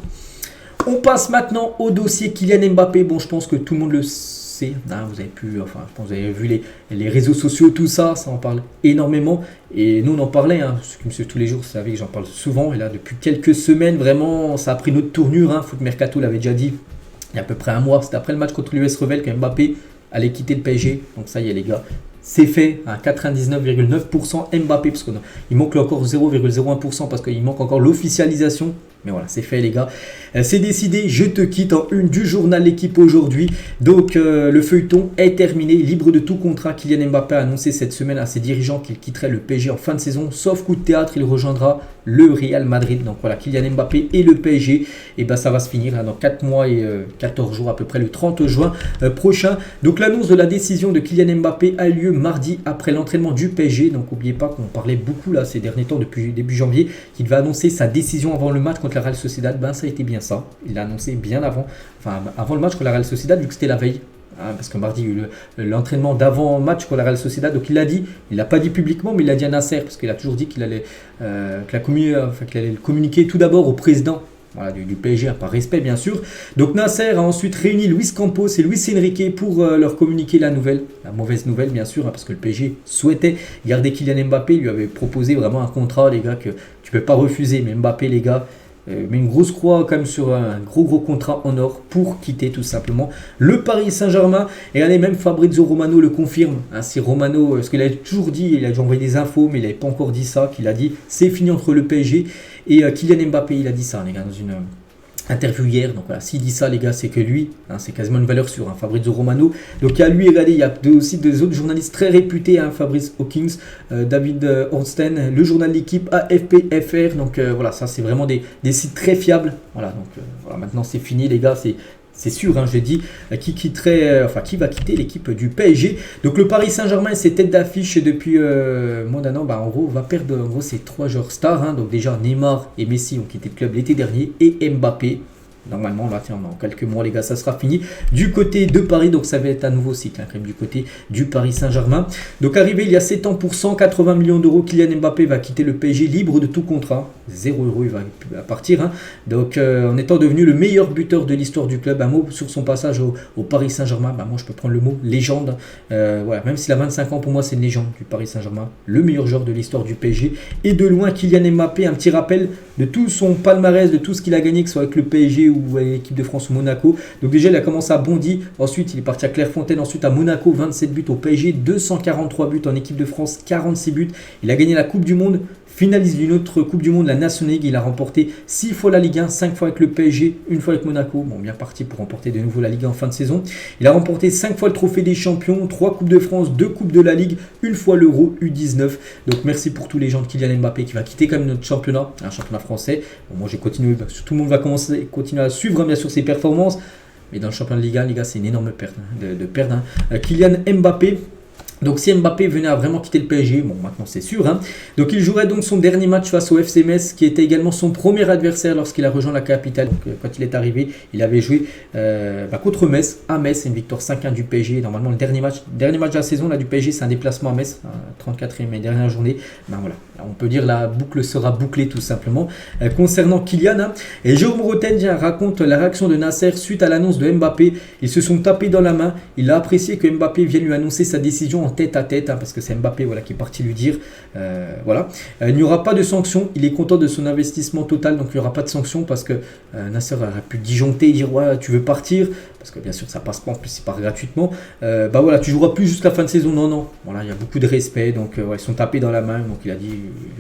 On passe maintenant au dossier Kylian Mbappé. Bon, je pense que tout le monde le sait. Vous avez pu, enfin, je pense que vous avez vu les réseaux sociaux, tout ça, ça en parle énormément. Et nous, on en parlait. Ceux qui me suivent tous les jours, vous savez que j'en parle souvent. Et là, depuis quelques semaines, vraiment, ça a pris notre tournure. Foot Mercato l'avait déjà dit il y a à peu près un mois. C'était après le match contre l'US Revel que Mbappé allait quitter le PSG. Donc ça y est, les gars. C'est fait à 99,9% Mbappé, parce qu'il manque encore 0,01% parce qu'il manque encore l'officialisation. Mais voilà, c'est fait les gars. C'est décidé, je te quitte en une du journal L'équipe aujourd'hui. Donc le feuilleton est terminé, libre de tout contrat. Kylian Mbappé a annoncé cette semaine à ses dirigeants qu'il quitterait le PSG en fin de saison. Sauf coup de théâtre, il rejoindra le Real Madrid. Donc voilà, Kylian Mbappé et le PSG. Et ça va se finir dans 4 mois et 14 jours, à peu près le 30 juin prochain. Donc l'annonce de la décision de Kylian Mbappé a lieu mardi après l'entraînement du PSG. Donc n'oubliez pas qu'on parlait beaucoup là ces derniers temps, depuis début janvier, qu'il va annoncer sa décision avant le match contre la Real Sociedad. Ça a été bien ça. Il l'a annoncé bien avant, avant le match contre la Real Sociedad, vu que c'était la veille. Parce que mardi, il y a eu l'entraînement d'avant-match contre la Real Sociedad. Donc il l'a dit, il l'a pas dit publiquement, mais il l'a dit à Nasser, parce qu'il a toujours dit qu'il allait, qu'il allait le communiquer tout d'abord au président. Voilà, du PSG, par respect bien sûr. Donc Nasser a ensuite réuni Luis Campos et Luis Enrique pour leur communiquer la mauvaise nouvelle bien sûr, parce que le PSG souhaitait garder Kylian Mbappé. Il lui avait proposé vraiment un contrat, les gars, que tu peux pas refuser. Mais Mbappé, les gars, met une grosse croix quand même sur un gros contrat en or pour quitter tout simplement le Paris Saint-Germain. Et allez, même Fabrizio Romano le confirme. C'est Romano, ce qu'il a toujours dit, il a déjà envoyé des infos, mais il n'avait pas encore dit ça, qu'il a dit c'est fini entre le PSG et Kylian Mbappé. Il a dit ça, les gars, dans une interview hier. Donc voilà, s'il dit ça, les gars, c'est que lui, c'est quasiment une valeur sûre, Fabrizio Romano. Donc il y a lui, regardez, il y a aussi des autres journalistes très réputés, Fabrice Hawkins, David Ornstein, le journal L'équipe, AFP-FR. Donc voilà, ça c'est vraiment des sites très fiables. Voilà, donc voilà, maintenant c'est fini, les gars, c'est sûr, je dis, qui va quitter l'équipe du PSG. Donc le Paris Saint-Germain, c'est tête d'affiche depuis moins d'un an. En gros, va perdre ses 3 joueurs stars. Donc déjà, Neymar et Messi ont quitté le club l'été dernier. Et Mbappé. Normalement, là, dans quelques mois, les gars, ça sera fini. Du côté de Paris, donc ça va être un nouveau cycle, quand même, du côté du Paris Saint-Germain. Donc, arrivé il y a 7 ans pour 180 millions d'euros, Kylian Mbappé va quitter le PSG libre de tout contrat. 0 €, il va partir. Donc, en étant devenu le meilleur buteur de l'histoire du club. Un mot sur son passage au Paris Saint-Germain. Moi, je peux prendre le mot légende. Voilà, même s'il a 25 ans, pour moi, c'est une légende du Paris Saint-Germain. Le meilleur joueur de l'histoire du PSG. Et de loin, Kylian Mbappé, un petit rappel de tout son palmarès, de tout ce qu'il a gagné, que ce soit avec le PSG ou à l'équipe de France ou Monaco. Donc déjà il a commencé à Bondy, ensuite il est parti à Clairefontaine, ensuite à Monaco, 27 buts, au PSG 243 buts, en équipe de France 46 buts. Il a gagné la Coupe du Monde, finaliste d'une autre Coupe du Monde, la National League. Il a remporté 6 fois la Ligue 1, 5 fois avec le PSG, 1 fois avec Monaco. Bien parti pour remporter de nouveau la Ligue 1 en fin de saison. Il a remporté 5 fois le Trophée des Champions, 3 Coupes de France, 2 Coupes de la Ligue, 1 fois l'Euro U19. Donc merci pour tous les gens de Kylian Mbappé qui va quitter quand même notre championnat, un championnat français. Moi j'ai continué, tout le monde va continuer à suivre bien sûr ses performances. Mais dans le championnat de Ligue 1, les gars, c'est une énorme perte de perdre. Kylian Mbappé. Donc si Mbappé venait à vraiment quitter le PSG, bon maintenant c'est sûr, hein. Donc il jouerait donc son dernier match face au FC Metz, qui était également son premier adversaire lorsqu'il a rejoint la capitale. Donc quand il est arrivé, il avait joué contre Metz, à Metz, une victoire 5-1 du PSG. Normalement le dernier match de la saison là, du PSG, c'est un déplacement à Metz, 34e et dernière journée. Ben voilà, on peut dire la boucle sera bouclée tout simplement. Concernant Kylian, hein, et Jérôme Rotten raconte la réaction de Nasser suite à l'annonce de Mbappé. Ils se sont tapés dans la main. Il a apprécié que Mbappé vienne lui annoncer sa décision en tête à tête, hein, parce que c'est Mbappé qui est parti lui dire il n'y aura pas de sanction. Il est content de son investissement total, donc il n'y aura pas de sanction parce que Nasser aurait pu disjoncter et dire ouais, tu veux partir, parce que bien sûr ça passe pas, en plus c'est pas gratuitement, tu joueras plus jusqu'à la fin de saison. Non, voilà, il y a beaucoup de respect, donc ils sont tapés dans la main, donc il a dit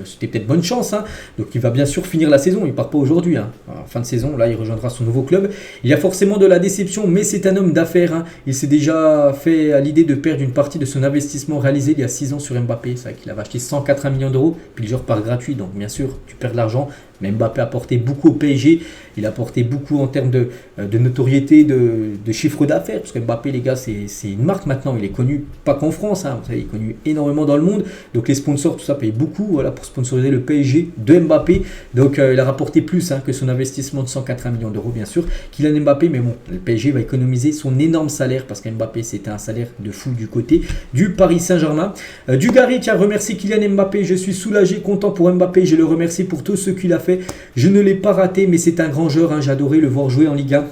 c'était peut-être bonne chance, hein. Donc il va bien sûr finir la saison, il part pas aujourd'hui, hein. En fin de saison là il rejoindra son nouveau club. Il y a forcément de la déception, mais c'est un homme d'affaires, hein. Il s'est déjà fait à l'idée de perdre une partie de son investissement réalisé il y a 6 ans sur Mbappé. C'est vrai qu'il avait acheté 180 millions d'euros, puis le joueur part gratuit, donc bien sûr tu perds de l'argent. Mais Mbappé a apporté beaucoup au PSG, il a apporté beaucoup en termes de notoriété, de chiffre d'affaires, parce que Mbappé, les gars, c'est une marque maintenant, il est connu pas qu'en France, hein, vous savez, il est connu énormément dans le monde, donc les sponsors, tout ça paye beaucoup pour sponsoriser le PSG de Mbappé, donc il a rapporté plus, hein, que son investissement de 180 millions d'euros, bien sûr, Kylian Mbappé, mais bon, le PSG va économiser son énorme salaire, parce qu'Mbappé, c'était un salaire de fou du côté du Paris Saint-Germain. Dugarry qui a remercié Kylian Mbappé, je suis soulagé, content pour Mbappé, je le remercie pour tout ce qu'il a fait. Je ne l'ai pas raté, mais c'est un grand joueur, hein. J'ai adoré le voir jouer en Ligue 1.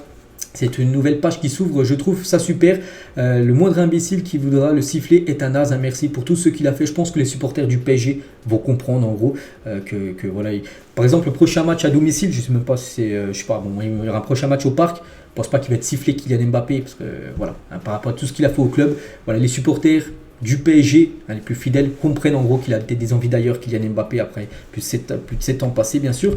C'est une nouvelle page qui s'ouvre, je trouve ça super. Le moindre imbécile qui voudra le siffler est un naze. Un merci pour tout ce qu'il a fait. Je pense que les supporters du PSG vont comprendre en gros que voilà. Par exemple, le prochain match à domicile, je ne sais même pas si c'est, il y aura un prochain match au Parc. Je ne pense pas qu'il va être sifflé Kylian Mbappé parce que voilà, hein, par rapport à tout ce qu'il a fait au club, voilà, les supporters du PSG, hein, les plus fidèles, comprennent en gros qu'il a peut-être des envies d'ailleurs, Kylian Mbappé, après plus de 7 ans passés bien sûr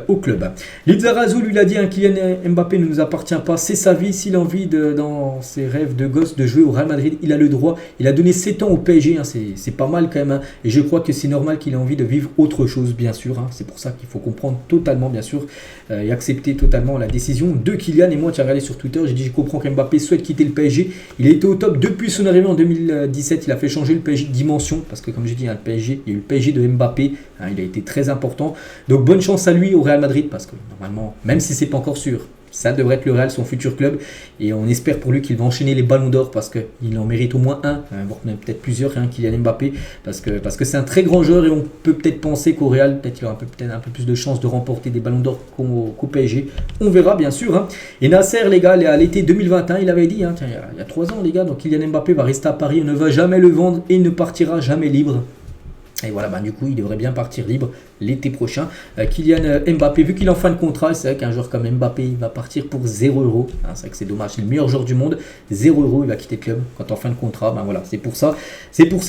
au club. Lizarazu lui l'a dit, hein, Kylian Mbappé ne nous appartient pas, c'est sa vie, s'il a envie dans ses rêves de gosse de jouer au Real Madrid, il a le droit. Il a donné 7 ans au PSG, hein, c'est pas mal quand même, hein, et je crois que c'est normal qu'il ait envie de vivre autre chose bien sûr, hein. C'est pour ça qu'il faut comprendre totalement bien sûr et accepter totalement la décision de Kylian. Et moi tu as regardé sur Twitter, j'ai dit je comprends qu'Mbappé souhaite quitter le PSG, il a été au top depuis son arrivée en 2017. Il a fait changer le PSG de dimension parce que comme j'ai dit, hein, il y a eu le PSG de Mbappé, hein, il a été très important. Donc bonne chance à lui au Real Madrid parce que normalement, même si c'est pas encore sûr, ça devrait être le Real, son futur club, et on espère pour lui qu'il va enchaîner les ballons d'or parce qu'il en mérite au moins un, voire même peut-être plusieurs, hein, Kylian Mbappé, parce que c'est un très grand joueur et on peut peut-être penser qu'au Real, peut-être qu'il aura peut-être un peu plus de chances de remporter des ballons d'or qu'au PSG. On verra bien sûr, hein. Et Nasser, les gars, à l'été 2021, il avait dit, hein, tiens, il y a 3 ans les gars, donc Kylian Mbappé va rester à Paris, on ne va jamais le vendre et il ne partira jamais libre. Et voilà, du coup, il devrait bien partir libre l'été prochain. Kylian Mbappé, vu qu'il est en fin de contrat, c'est vrai qu'un joueur comme Mbappé, il va partir pour 0 €. Hein, c'est vrai que c'est dommage, c'est le meilleur joueur du monde. 0 €, il va quitter le club quand en fin de contrat. Voilà, c'est pour ça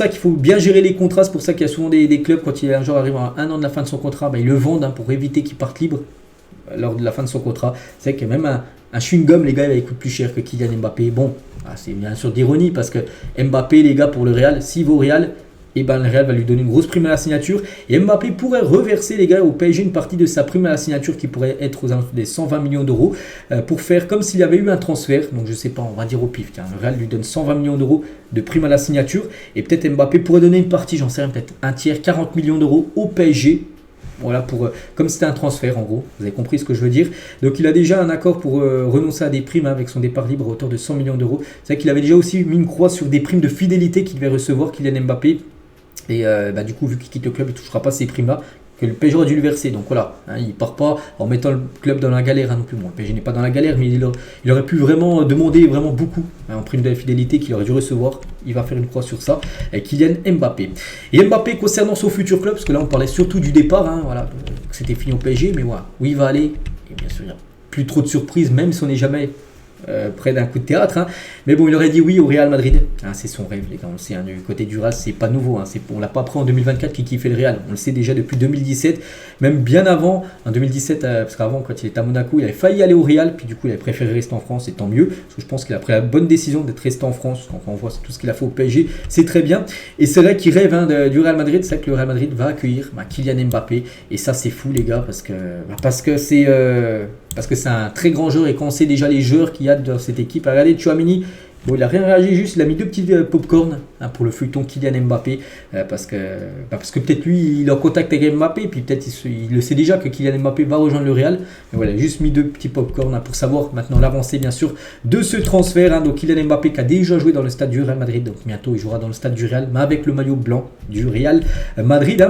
qu'il faut bien gérer les contrats. C'est pour ça qu'il y a souvent des clubs, quand un joueur arrive à 1 an de la fin de son contrat, ils le vendent, hein, pour éviter qu'il parte libre lors de la fin de son contrat. C'est vrai que même un chewing-gum, les gars, il coûte plus cher que Kylian Mbappé. Bon, c'est bien sûr d'ironie parce que Mbappé, les gars, pour le Real, s'il va au Real, et le Real va lui donner une grosse prime à la signature. Et Mbappé pourrait reverser, les gars, au PSG une partie de sa prime à la signature qui pourrait être aux alentours des 120 millions d'euros pour faire comme s'il y avait eu un transfert. Donc je sais pas, on va dire au pif. Car le Real lui donne 120 millions d'euros de prime à la signature. Et peut-être Mbappé pourrait donner une partie, j'en sais rien, peut-être un tiers, 40 millions d'euros au PSG. Voilà, comme c'était un transfert en gros, vous avez compris ce que je veux dire. Donc il a déjà un accord pour renoncer à des primes, hein, avec son départ libre à hauteur de 100 millions d'euros. C'est vrai qu'il avait déjà aussi mis une croix sur des primes de fidélité qu'il devait recevoir, Kylian Mbappé. Et du coup, vu qu'il quitte le club, il ne touchera pas ces primes-là que le PSG aurait dû lui verser. Donc voilà, hein, il ne part pas en mettant le club dans la galère, hein, non plus. Bon, le PSG n'est pas dans la galère, mais il aurait pu vraiment demander vraiment beaucoup, hein, en prime de fidélité qu'il aurait dû recevoir. Il va faire une croix sur ça. Et Kylian Mbappé. Et Mbappé, concernant son futur club, parce que là on parlait surtout du départ, hein, voilà, que c'était fini au PSG, mais voilà, où il va aller. Et bien sûr, il n'y a plus trop de surprises, même si on n'est jamais près d'un coup de théâtre, hein. Mais bon, il aurait dit oui au Real Madrid, hein, c'est son rêve, les gars, on le sait, hein, du côté du Real, c'est pas nouveau, hein, on l'a pas appris en 2024 qu'il kiffait le Real, on le sait déjà depuis 2017, même bien avant, en 2017, parce qu'avant, quand il était à Monaco, il avait failli aller au Real, puis du coup il avait préféré rester en France, et tant mieux, parce que je pense qu'il a pris la bonne décision d'être resté en France. Quand on voit tout ce qu'il a fait au PSG, c'est très bien, et c'est vrai qu'il rêve, hein, du Real Madrid. C'est vrai que le Real Madrid va accueillir Kylian Mbappé, et ça c'est fou, les gars, parce que c'est un très grand joueur, et quand on sait déjà les joueurs qu'il y a dans cette équipe, regardez Tchouaméni, Bon, il a rien réagi, juste il a mis 2 petits popcorn pour le feuilleton Kylian Mbappé, parce que peut-être lui il est en contact avec Mbappé, puis peut-être il le sait déjà que Kylian Mbappé va rejoindre le Real. Mais voilà, juste mis 2 petits popcorn pour savoir maintenant l'avancée bien sûr de ce transfert. Donc Kylian Mbappé qui a déjà joué dans le stade du Real Madrid, donc bientôt il jouera dans le stade du Real, mais avec le maillot blanc du Real Madrid.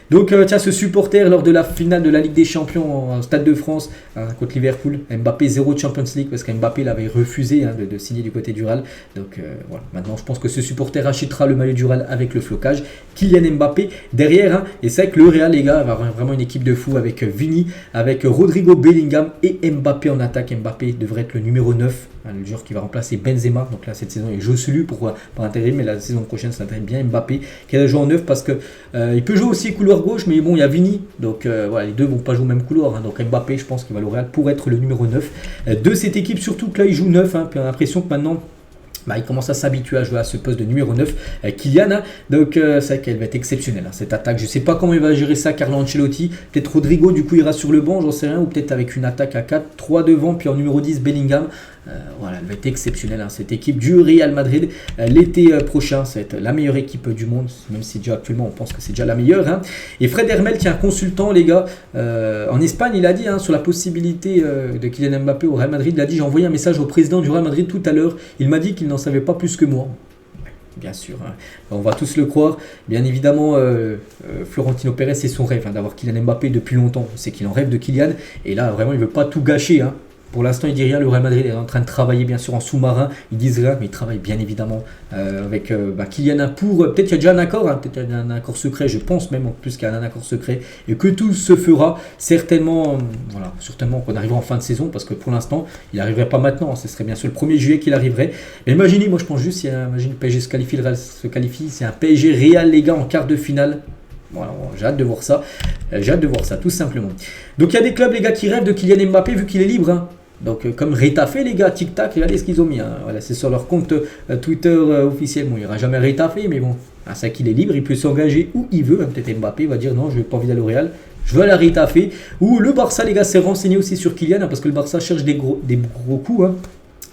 Donc tiens, ce supporter lors de la finale de la Ligue des Champions au Stade de France contre Liverpool, Mbappé 0 Champions League parce qu'Mbappé l'avait refusé de signer du côté du Real. Donc voilà, maintenant je pense que ce supporter achètera le maillot du Real avec le flocage. Kylian Mbappé derrière, et c'est vrai que le Real les gars va avoir vraiment une équipe de fou avec Vini, avec Rodrigo Bellingham et Mbappé en attaque. Mbappé devrait être le numéro 9, le joueur qui va remplacer Benzema. Donc là cette saison il joue celui pour intérim, mais la saison prochaine ça intérim bien Mbappé qui a joué en 9 parce que il peut jouer aussi couloir gauche, mais bon il y a Vini, donc voilà, les deux vont pas jouer au même couloir, donc Mbappé je pense qu'il va au Real pour être le numéro 9 de cette équipe, surtout que là il joue 9, puis on a l'impression que maintenant il commence à s'habituer à jouer à ce poste de numéro 9, Kylian. Donc c'est vrai qu'elle va être exceptionnelle cette attaque. Je ne sais pas comment il va gérer ça Carlo Ancelotti. Peut-être Rodrigo du coup ira sur le banc, j'en sais rien, ou peut-être avec une attaque à 4, 3 devant, puis en numéro 10 Bellingham. Voilà, elle va être exceptionnelle cette équipe du Real Madrid l'été prochain. Ça va être la meilleure équipe du monde, même si déjà actuellement on pense que c'est déjà la meilleure. Et Fred Hermel qui est un consultant les gars en Espagne, il a dit sur la possibilité de Kylian Mbappé au Real Madrid, il a dit: j'ai envoyé un message au président du Real Madrid tout à l'heure, il m'a dit qu'il n'en savait pas plus que moi. Bien sûr, on va tous le croire. Bien évidemment, Florentino Pérez, c'est son rêve d'avoir Kylian Mbappé depuis longtemps. C'est qu'il en rêve de Kylian. Et là, vraiment, il ne veut pas tout gâcher. Pour l'instant, il dit rien. Le Real Madrid est en train de travailler, bien sûr, en sous-marin. Ils disent rien, mais ils travaillent bien évidemment avec Kylian pour. Peut-être qu'il y a déjà un accord, peut-être qu'il y a un accord secret. Je pense même en plus qu'il y a un accord secret et que tout se fera certainement. Voilà, certainement qu'on arrivera en fin de saison parce que pour l'instant, il n'arriverait pas maintenant. Ce serait bien sûr le 1er juillet qu'il arriverait. Mais imaginez, moi je pense juste, imagine le PSG se qualifie, c'est un PSG Real, les gars, en quart de finale. Voilà, j'ai hâte de voir ça. J'ai hâte de voir ça, tout simplement. Donc il y a des clubs, les gars, qui rêvent de Kylian Mbappé vu qu'il est libre. Donc comme Retafe, les gars, tic-tac, regardez ce qu'ils ont mis. Voilà, c'est sur leur compte Twitter officiel. Bon, il n'y aura jamais Retafe, mais bon, c'est qu'il est libre, il peut s'engager où il veut. Peut-être Mbappé va dire non, je n'ai pas envie d'aller au Real, je veux aller à Retafe. Ou le Barça, les gars, s'est renseigné aussi sur Kylian parce que le Barça cherche des gros coups.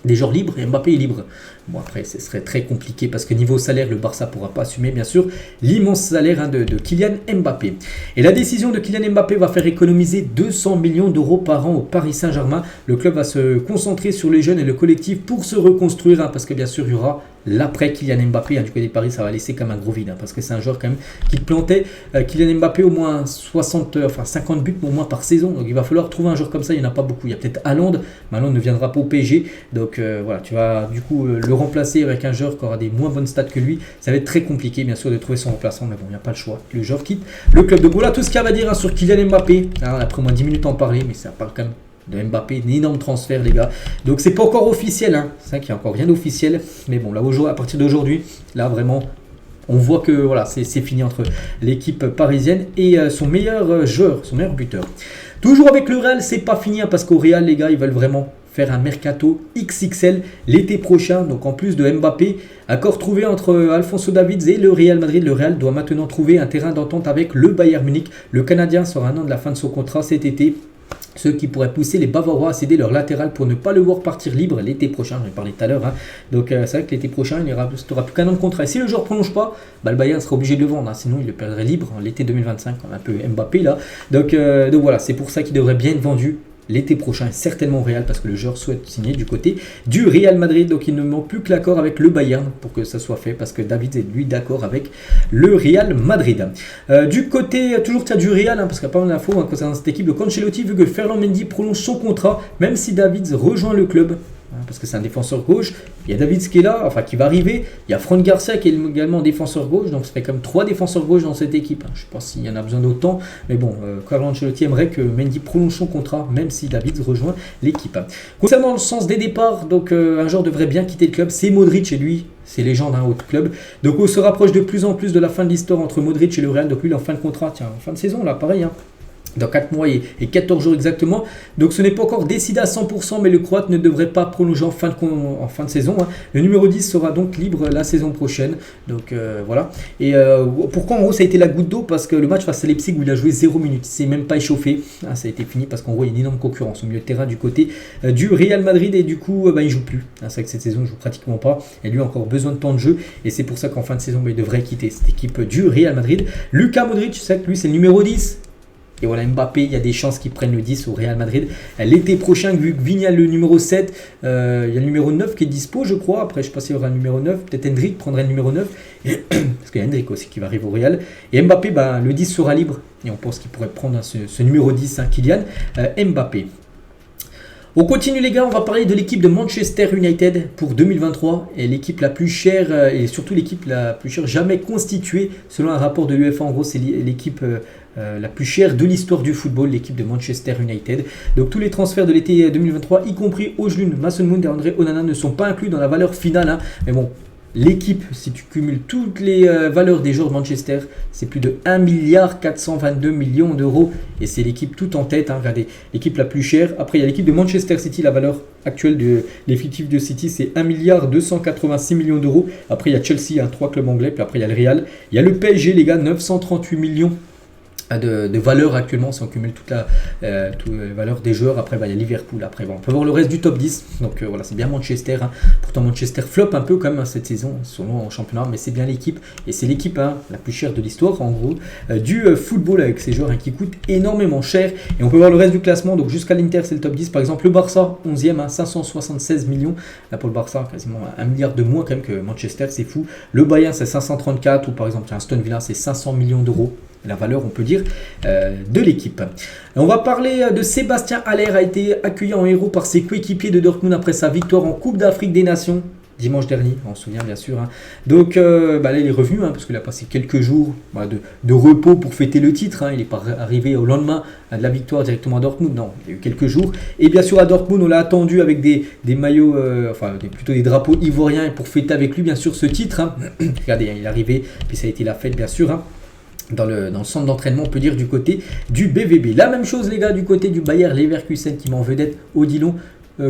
Des joueurs libres et Mbappé est libre. Bon, après, ce serait très compliqué parce que niveau salaire, le Barça ne pourra pas assumer, bien sûr, l'immense salaire de Kylian Mbappé. Et la décision de Kylian Mbappé va faire économiser 200 millions d'euros par an au Paris Saint-Germain. Le club va se concentrer sur les jeunes et le collectif pour se reconstruire parce que, bien sûr, il y aura l'après Kylian Mbappé. Du côté de Paris, ça va laisser comme un gros vide parce que c'est un joueur quand même qui plantait Kylian Mbappé au moins 50 buts au moins par saison. Donc, il va falloir trouver un joueur comme ça. Il n'y en a pas beaucoup. Il y a peut-être Haaland, mais Haaland ne viendra pas au PSG. Donc, voilà, tu vas du coup le remplacer avec un joueur qui aura des moins bonnes stats que lui. Ça va être très compliqué bien sûr de trouver son remplaçant, mais bon, il n'y a pas le choix. Le joueur quitte le club. Donc voilà tout ce qu'il y a à dire sur Kylian Mbappé. Après moins 10 minutes à en parler, mais ça parle quand même de Mbappé, un énorme transfert les gars. Donc c'est pas encore officiel, c'est vrai qu'il n'y a encore rien d'officiel, mais bon là à partir d'aujourd'hui, là vraiment on voit que voilà, c'est fini entre l'équipe parisienne et son meilleur joueur, son meilleur buteur. Toujours avec le Real, c'est pas fini parce qu'au Real les gars, ils veulent vraiment faire un mercato XXL l'été prochain. Donc en plus de Mbappé, accord trouvé entre Alphonso Davies et le Real Madrid. Le Real doit maintenant trouver un terrain d'entente avec le Bayern Munich. Le Canadien sera un an de la fin de son contrat cet été. Ce qui pourrait pousser les Bavarois à céder leur latéral pour ne pas le voir partir libre l'été prochain. J'en ai parlé tout à l'heure. Donc c'est vrai que l'été prochain, il n'y aura plus qu'un an de contrat. Et si le joueur ne prolonge pas, le Bayern sera obligé de le vendre. Sinon, il le perdrait libre en l'été 2025. Un peu Mbappé là. Donc voilà, c'est pour ça qu'il devrait bien être vendu l'été prochain, certainement au Real, parce que le joueur souhaite signer du côté du Real Madrid. Donc il ne manque plus que l'accord avec le Bayern pour que ça soit fait, parce que David est lui d'accord avec le Real Madrid. Du côté toujours du Real, parce qu'il n'y a pas mal d'infos concernant cette équipe de Ancelotti, vu que Ferland Mendy prolonge son contrat, même si David rejoint le club. Parce que c'est un défenseur gauche, il y a David qui est là, enfin qui va arriver, il y a Fran Garcia qui est également défenseur gauche, donc ça fait comme 3 défenseurs gauche dans cette équipe. Je ne sais pas s'il y en a besoin d'autant, mais bon, Carlo Ancelotti aimerait que Mendy prolonge son contrat, même si David rejoint l'équipe. Concernant le sens des départs, donc un joueur devrait bien quitter le club, c'est Modric et lui. C'est légende d'un autre club. Donc on se rapproche de plus en plus de la fin de l'histoire entre Modric et le Real. Donc lui il est en fin de contrat, tiens, en fin de saison là, pareil. dans 4 mois et 14 jours exactement. Donc ce n'est pas encore décidé à 100%, mais le Croate ne devrait pas prolonger en fin de saison. Hein. Le numéro 10 sera donc libre la saison prochaine. Donc voilà. Et pourquoi en gros ça a été la goutte d'eau? Parce que le match face à Leipzig où il a joué 0 minutes, il s'est même pas échauffé. Ah, ça a été fini parce qu'en gros il y a une énorme concurrence au milieu de terrain du côté du Real Madrid et du coup il joue plus. Ah, c'est vrai que cette saison il joue pratiquement pas. Et lui a encore besoin de temps de jeu et c'est pour ça qu'en fin de saison il devrait quitter cette équipe du Real Madrid. Luka Modric, c'est que lui c'est le numéro 10. Et voilà, Mbappé, il y a des chances qu'il prenne le 10 au Real Madrid. L'été prochain, vu que Vigne a le numéro 7, il y a le numéro 9 qui est dispo, je crois. Après, je ne sais pas s'il y aura le numéro 9. Peut-être Hendrik prendrait le numéro 9. Parce qu'il y a Hendrik aussi qui va arriver au Real. Et Mbappé, le 10 sera libre. Et on pense qu'il pourrait prendre ce numéro 10, Kylian Mbappé. On continue les gars, on va parler de l'équipe de Manchester United pour 2023 et l'équipe la plus chère et surtout l'équipe la plus chère jamais constituée selon un rapport de l'UEFA. En gros c'est l'équipe la plus chère de l'histoire du football, l'équipe de Manchester United. Donc tous les transferts de l'été 2023, y compris Özlund, Mason Mount et André Onana ne sont pas inclus dans la valeur finale. Hein. Mais bon, l'équipe, si tu cumules toutes les valeurs des joueurs de Manchester, c'est plus de 1,422 milliard d'euros. Et c'est l'équipe tout en tête. Hein. Regardez, l'équipe la plus chère. Après, il y a l'équipe de Manchester City. La valeur actuelle de l'effectif de City, c'est 1,286 milliard d'euros. Après, il y a Chelsea, 3 clubs anglais. Puis après, il y a le Real. Il y a le PSG, les gars, 938 millions de valeur actuellement si on cumule toutes les valeurs des joueurs. Après il y a Liverpool, après on peut voir le reste du top 10, donc voilà, c'est bien Manchester, hein. Pourtant Manchester flop un peu quand même cette saison, selon en championnat, mais c'est bien l'équipe, et c'est l'équipe la plus chère de l'histoire en gros du football, avec ces joueurs qui coûtent énormément cher. Et on peut voir le reste du classement, donc jusqu'à l'Inter c'est le top 10, par exemple le Barça 11e, 576 millions, là pour le Barça quasiment 1 milliard de moins quand même que Manchester, c'est fou. Le Bayern c'est 534, ou par exemple Aston Villa c'est 500 millions d'euros, la valeur on peut dire de l'équipe. On va parler de Sébastien Haller, a été accueilli en héros par ses coéquipiers de Dortmund après sa victoire en Coupe d'Afrique des Nations dimanche dernier, on se souvient bien sûr. Hein. Donc là il est revenu parce qu'il a passé quelques jours de repos pour fêter le titre. Hein. Il n'est pas arrivé au lendemain de la victoire directement à Dortmund, non, il y a eu quelques jours. Et bien sûr à Dortmund on l'a attendu avec des maillots, plutôt des drapeaux ivoiriens pour fêter avec lui bien sûr ce titre. Hein. Regardez, il est arrivé, puis ça a été la fête bien sûr. Hein. Dans le centre d'entraînement, on peut dire du côté du BVB. La même chose les gars du côté du Bayer Leverkusen qui met en vedette Odilon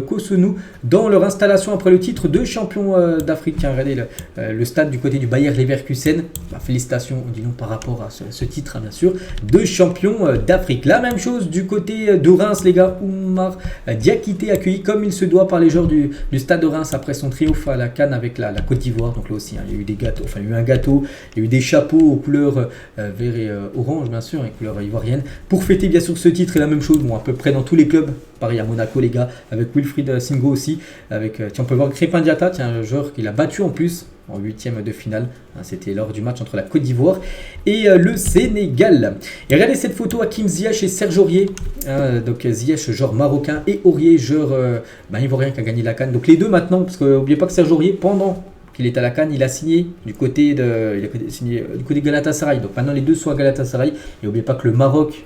Kossounou dans leur installation après le titre de champion d'Afrique. Regardez le stade du côté du Bayer Leverkusen. Félicitations Odilon par rapport à ce titre bien sûr de champion d'Afrique. La même chose du côté de Reims les gars. Oumar Diakité accueilli comme il se doit par les joueurs du stade de Reims après son triomphe à la CAN avec la Côte d'Ivoire. Donc là aussi il y a eu des gâteaux, il y a eu un gâteau, il y a eu des chapeaux aux couleurs vert et orange bien sûr, avec couleurs ivoiriennes pour fêter bien sûr ce titre. Et la même chose à peu près dans tous les clubs. Pareil à Monaco les gars, avec Wilfried Singo aussi, avec on peut voir Crépin Diatta, un joueur qu'il a battu en plus en 8e de finale. C'était lors du match entre la Côte d'Ivoire et le Sénégal. Et regardez cette photo, Hakim Ziyech et Serge Aurier. Donc Ziyech, joueur marocain, et Aurier, joueur ivoirien qui a gagné la CAN. Donc les deux maintenant, parce que n'oubliez pas que Serge Aurier, pendant qu'il est à la CAN, il a signé du côté de Galatasaray. Donc maintenant les deux sont à Galatasaray. Et n'oubliez pas que le Maroc,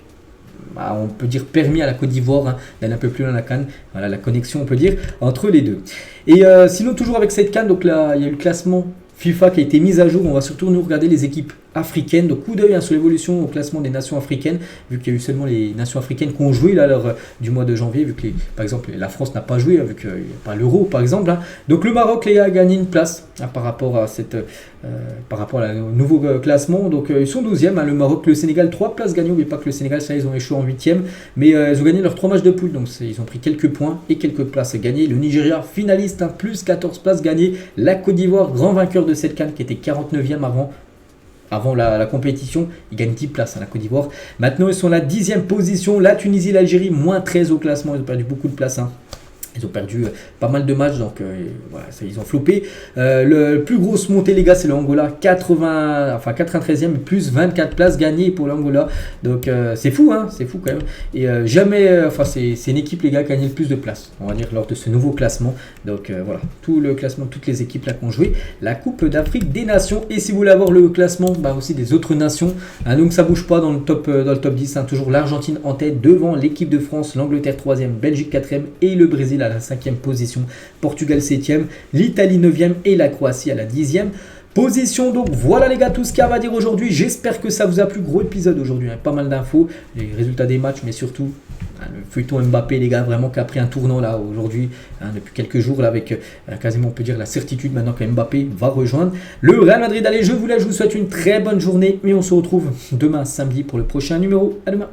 on peut dire permis à la Côte d'Ivoire d'aller un peu plus loin la CAN. Voilà la connexion on peut dire entre les deux. Et sinon toujours avec cette CAN, donc là il y a eu le classement FIFA qui a été mis à jour. On va surtout nous regarder les équipes africaines. Donc coup d'œil sur l'évolution au classement des nations africaines, vu qu'il y a eu seulement les nations africaines qui ont joué là lors du mois de janvier, vu que par exemple la France n'a pas joué, vu qu'il n'y a pas l'euro par exemple. Hein. Donc le Maroc les gars a gagné une place par rapport à au nouveau classement. Donc ils sont 12e, le Maroc, le Sénégal 3 places gagnées. Mais pas que le Sénégal ça ils ont échoué en 8e, mais ils ont gagné leurs 3 matchs de poule, donc ils ont pris quelques points et quelques places gagnées. Le Nigeria finaliste, plus 14 places gagnées. La Côte d'Ivoire grand vainqueur de cette CAN qui était 49e avant la compétition, ils gagnent 10 places à la Côte d'Ivoire. Maintenant ils sont à la 10e position. La Tunisie et l'Algérie moins 13 au classement, ils ont perdu beaucoup de places. Ils ont perdu pas mal de matchs, donc voilà, ils ont floppé. Le plus grosse montée les gars c'est l'Angola, 93e, plus 24 places gagnées pour l'Angola. Donc c'est fou, c'est fou quand même. Et c'est une équipe les gars qui a gagné le plus de places, on va dire, lors de ce nouveau classement. Donc voilà, tout le classement, toutes les équipes là qui ont joué la Coupe d'Afrique des Nations. Et si vous voulez avoir le classement aussi des autres nations, donc ça bouge pas dans le top 10, toujours l'Argentine en tête devant l'équipe de France, l'Angleterre 3e, Belgique 4e et le Brésil à la 5e position, Portugal 7e, l'Italie 9e et la Croatie à la 10e position. Donc voilà les gars, tout ce qu'il y a à dire aujourd'hui. J'espère que ça vous a plu. Gros épisode aujourd'hui, hein. Pas mal d'infos, les résultats des matchs, mais surtout le feuilleton Mbappé, les gars, vraiment qui a pris un tournant là aujourd'hui, hein, depuis quelques jours là, avec quasiment on peut dire la certitude maintenant que Mbappé va rejoindre le Real Madrid. Allez, je vous laisse, je vous souhaite une très bonne journée et on se retrouve demain samedi pour le prochain numéro. À demain.